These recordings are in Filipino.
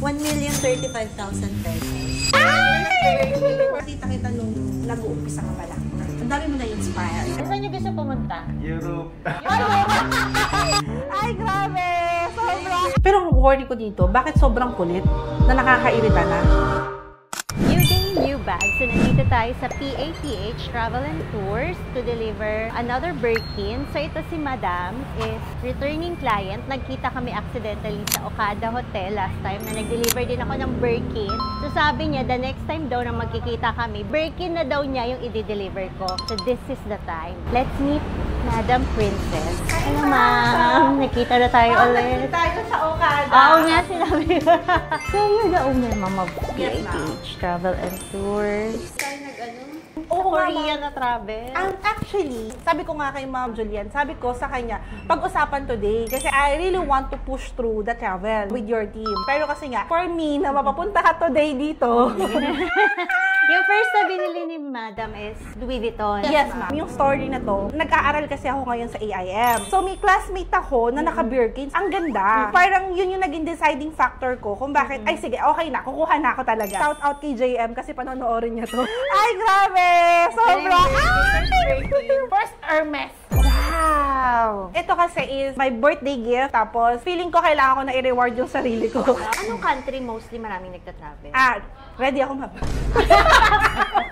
1,035,000 pesos. Kita nung nag-uumpisa ka pala. Ang dami mo na-inspire. Saan niyo gusto pumunta? Europe. Ay, grabe! Sobra! Pero ang worry ko dito, bakit sobrang kulit na nakakairita na? New day, new bag. So, nandito tayo sa PATH Travel and Tours to deliver another Birkin. So, ito si Madam is returning client. Nagkita kami accidentally sa Okada Hotel last time na nag-deliver din ako ng Birkin. So, sabi niya, the next time daw na magkikita kami, Birkin na daw niya yung i-deliver ko. So, this is the time. Let's meet Madam Princess. Hello, ma'am. Nakita na tayo ulit. Tayo sa Okada. Oo nga, sinabi ko. So, you're the owner, ma'am, of Yes, ma'am. PATH Travel and Tours. Tayo nag-ano? Korea na travel. Actually, sabi ko nga kay Ma'am Julian, sabi ko sa kanya, pag-usapan today kasi I really want to push through the travel with your team. Pero kasi nga, for me, na mapapunta ka today dito. Yung first na binili ni Madam is Louis Vuitton. Yes, ma'am. Yung story na to, nag-aaral kasi ako ngayon sa AIM. So, may classmate ako na naka-Birkins. Ang ganda. Parang yun yung naging deciding factor ko kung bakit, ay sige, okay na, kukuha na ako talaga. Shout out kay JM kasi panonoorin niya to. Ay, grabe! Sobra! First Hermes. Wow! Ito kasi is my birthday gift. Tapos, feeling ko kailangan ko na i-reward yung sarili ko. Anong country mostly maraming nagta-travel? Ready ako, ma'am.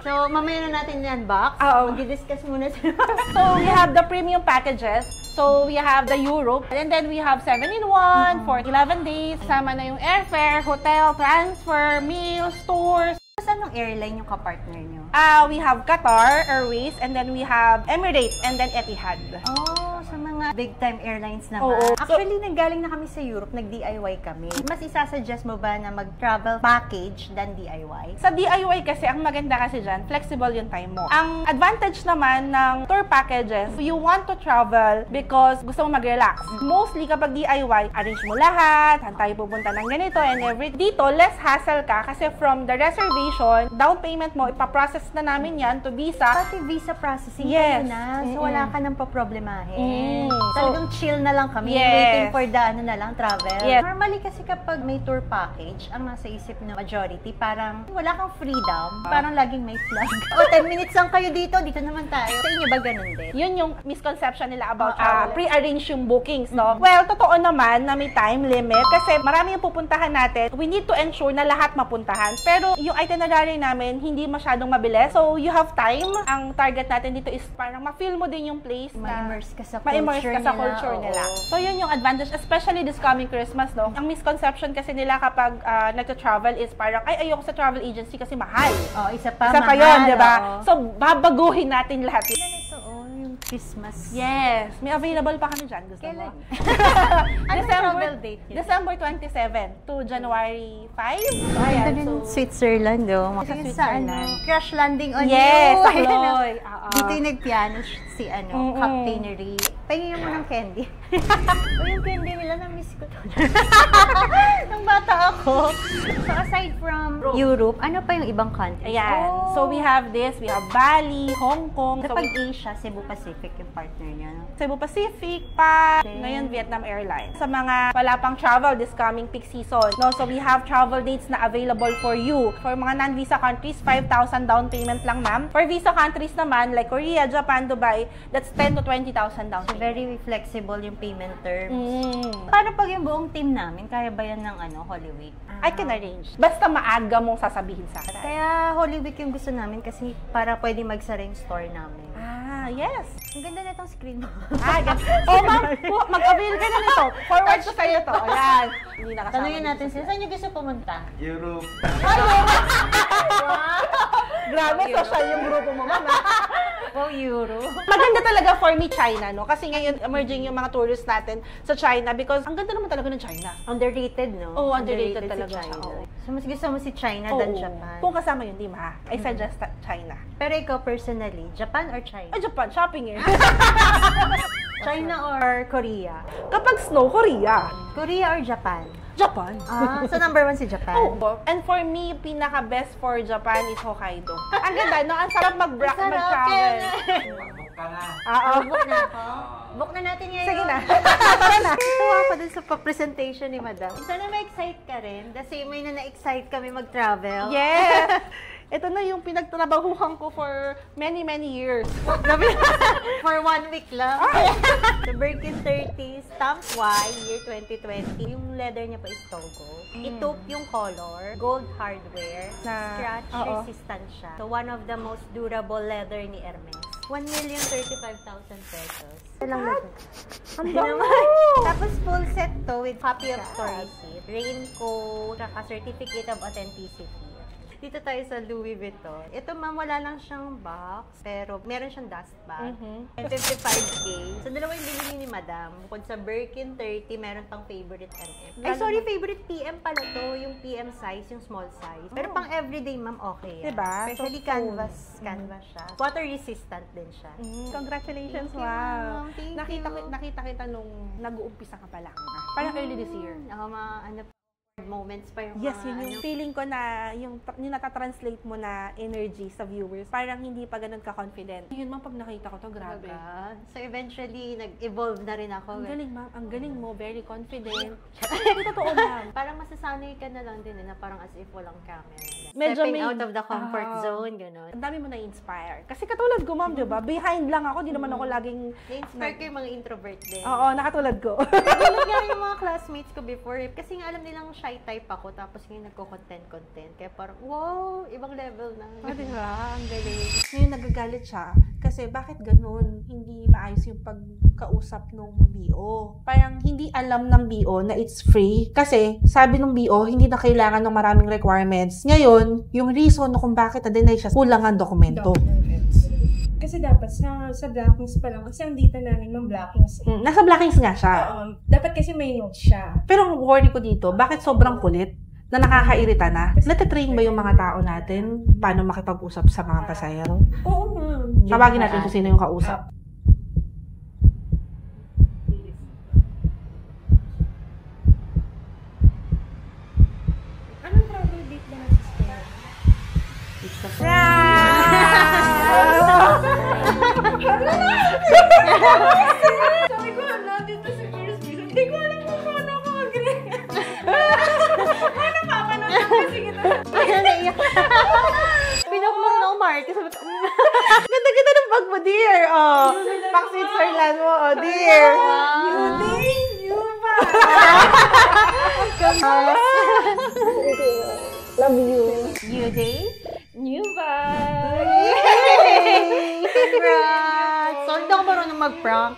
So, mamaya na natin i-unbox. Oo. Mag-discuss muna sila. So, we have the premium packages. So, we have the Europe. And then, we have 7-in-1 for 11 days. Sama na yung airfare, hotel, transfer, meals, tours. Anong airline yung kapartner nyo? We have Qatar Airways, and then we have Emirates, and then Etihad. Oh, sa mga big-time airlines naman. Oo. Actually, nanggaling na kami sa Europe, nag-DIY kami. Mas isasuggest mo ba na mag-travel package than DIY? Sa DIY kasi, ang maganda kasi dyan, flexible yung time mo. Ang advantage naman ng tour packages, you want to travel because gusto mo mag-relax. Mostly kapag DIY, arrange mo lahat, saan tayo pupunta ng ganito and everything. Dito, less hassle ka kasi from the reservation, down payment mo, ipaprocess na namin yan to visa. Pati visa processing Yes. kayo na. So, wala ka nang paproblemahin. So, Talagang chill na lang kami. Yes. Waiting for the travel. Yes. Normally kasi kapag may tour package, ang nasa isip ng majority, parang wala kang freedom. Parang laging may flag. O, 10 minutes lang kayo dito naman tayo. Sa inyo ba ganun din? Yun yung misconception nila about pre-arrange yung bookings, no? Well, totoo naman na may time limit kasi marami yung pupuntahan natin. We need to ensure na lahat mapuntahan. Pero yung itinerary namin, hindi masyadong mabilis. So, you have time. Ang target natin dito is parang ma-feel mo din yung place. Ma-immerse ka sa culture nila. So, yun yung advantage, especially this coming Christmas, no? Ang misconception kasi nila kapag nagta-travel is parang, ay, ayoko sa travel agency kasi mahal. Oh, isa pa Isa pa yun, di ba? So, babaguhin natin lahat. Ito, yung Christmas. Yes. May available pa kami dyan. Gusto Kailan? mo? Anong travel date yun? December 27 to January 5. Ito din Switzerland, oh. Sa Sa Switzerland. crash landing on Yes, you. sa Ayun na. Chloe. Dito yung nagpiano si Captainery. Pahingin mo ng candy. O yung candy nila, na-miss ko to. Nang bata ako. So aside from Europe, ano pa yung ibang countries? Ayan. So, we have this. We have Bali, Hong Kong. So, Kapag Asia, Cebu Pacific yung partner niya. No? Cebu Pacific pa. Ngayon, Vietnam Airlines. Sa mga wala pang travel this coming peak season. No? So, we have travel dates na available for you. For mga non-visa countries, 5,000 down payment lang, ma'am. For visa countries naman, like Korea, Japan, Dubai, that's 10 to 20,000 down So payment. very flexible yung payment terms. Paano pag yung buong team namin, kaya ba yan ng Holy Week? I can arrange. Basta maaga mong sasabihin sa akin. Kaya Holy Week yung gusto namin kasi para pwede magsara yung store namin. Yes. Ang ganda na itong screen mo. Ma'am, mag-avail ka na nito. Forward ko sa'yo to. Ayan. Hindi nakasama. Tanungin natin sila, saan nyo gusto pumunta? Europe. Grabe, social yung grupo mo, ma'am. Wow, Euro. Maganda talaga for me, China, no? Kasi ngayon, emerging yung mga tourists natin sa China because ang ganda naman talaga ng China. Underrated, no? Oo, underrated talaga si siya. China. Oo. So, mas gusto mo si China than Japan? Kung kasama yun, di ma. I suggest China. Pero ikaw personally, Japan or China? Japan, shopping eh. China or Korea? Kapag snow, Korea. Korea or Japan? Japan. So number 1 si Japan? Oo. And for me, pinaka-best for Japan is Hokkaido. Ang ganda, no? Ang sarap mag-travel. Ka na. Oo. Abot na ako. Book na natin ngayon. Sige na. Tara na. Tuwa ko dun sa presentation ni Madam. Sana ma-excite ka rin. The same way na na-excite kami mag-travel. Yes! Ito na yung pinagtrabahuhan ko for many years. For 1 week lang. The Birkin 30 Stamp Y, year 2020. Yung leather niya pa is Togo. Itup yung color, gold hardware, scratch resistant siya. So one of the most durable leather ni Hermes. 1,035,000 pesos. Ang Tapos full set to with copy of store receipt, raincoat, saka certificate of authenticity. Dito tayo sa Louis Vuitton. Ito ma'am, wala lang siyang box, pero meron siyang dust bag. 55K. So, dalawa yung binili ni Madam. Bukod sa Birkin 30, meron pang favorite MM. Ay, sorry, favorite PM pala to. Yung PM size, yung small size. Pero pang everyday, ma'am, okay. Diba? Especially So, canvas siya. Water resistant din siya. Congratulations, Thank you, wow. ma'am. Thank Nakita kita nung nag-uumpisa ka pa lang. Parang early this year. Ako, mga moments pa yung Yes, mga, yun yung feeling ko na yung natatranslate mo na energy sa viewers. Parang hindi pa ganun ka-confident. Yun man, pag nakita ko to, grabe. So eventually, nag-evolve na rin ako. Ang galing, ma'am. Ang galing mo. Very confident. Totoo, ma'am. Parang masasanay ka na lang din na parang as if walang camera. Medyo Stepping out of the comfort zone, gano'n. Ang dami mo na-inspire. Kasi katulad ko, ma'am, di ba? Behind lang ako. Di naman ako laging... Na-inspire ko yung mga introvert din. Oo, nakatulad ko. Nagulat nga yung mga classmates ko before. Kasi nga alam nilang shy type ako. Tapos ngayon nagko-content. Kaya parang, wow, ibang level na. Di ba? Ang galing. Ngayon nagagalit siya. Kasi bakit ganun? Hindi maayos yung pagkausap ng BO. Parang hindi alam ng BO na it's free. Kasi sabi ng BO, hindi na kailangan ng maraming requirements. Ngayon, yung reason kung bakit na-deny siya, kulang ang dokumento. Kasi dapat sa Blackings pa lang, kasi ang data namin ng Blackings. Nasa Blackings nga siya. Dapat kasi may notes siya. Pero ang worry ko dito, bakit sobrang kulit? Na nakakairita na. Natitrain ba yung mga tao natin paano makipag-usap sa mga pasahero? Oo, ma'am. Tawagin natin kung sino yung kausap. Anong travel date na sister? Sabi ko, dito sa first video. Hindi ko alam kung paano ako mag-react. Paano papanood ko kasi kita? Pinakmang ng Marty. Ganda-ganda ng bag mo, dear. Oh, pang Switzerland mo, oh, dear. You day, you ba? Love you. You day? New ba? Congrats! So, hindi ako marunong mag-prank.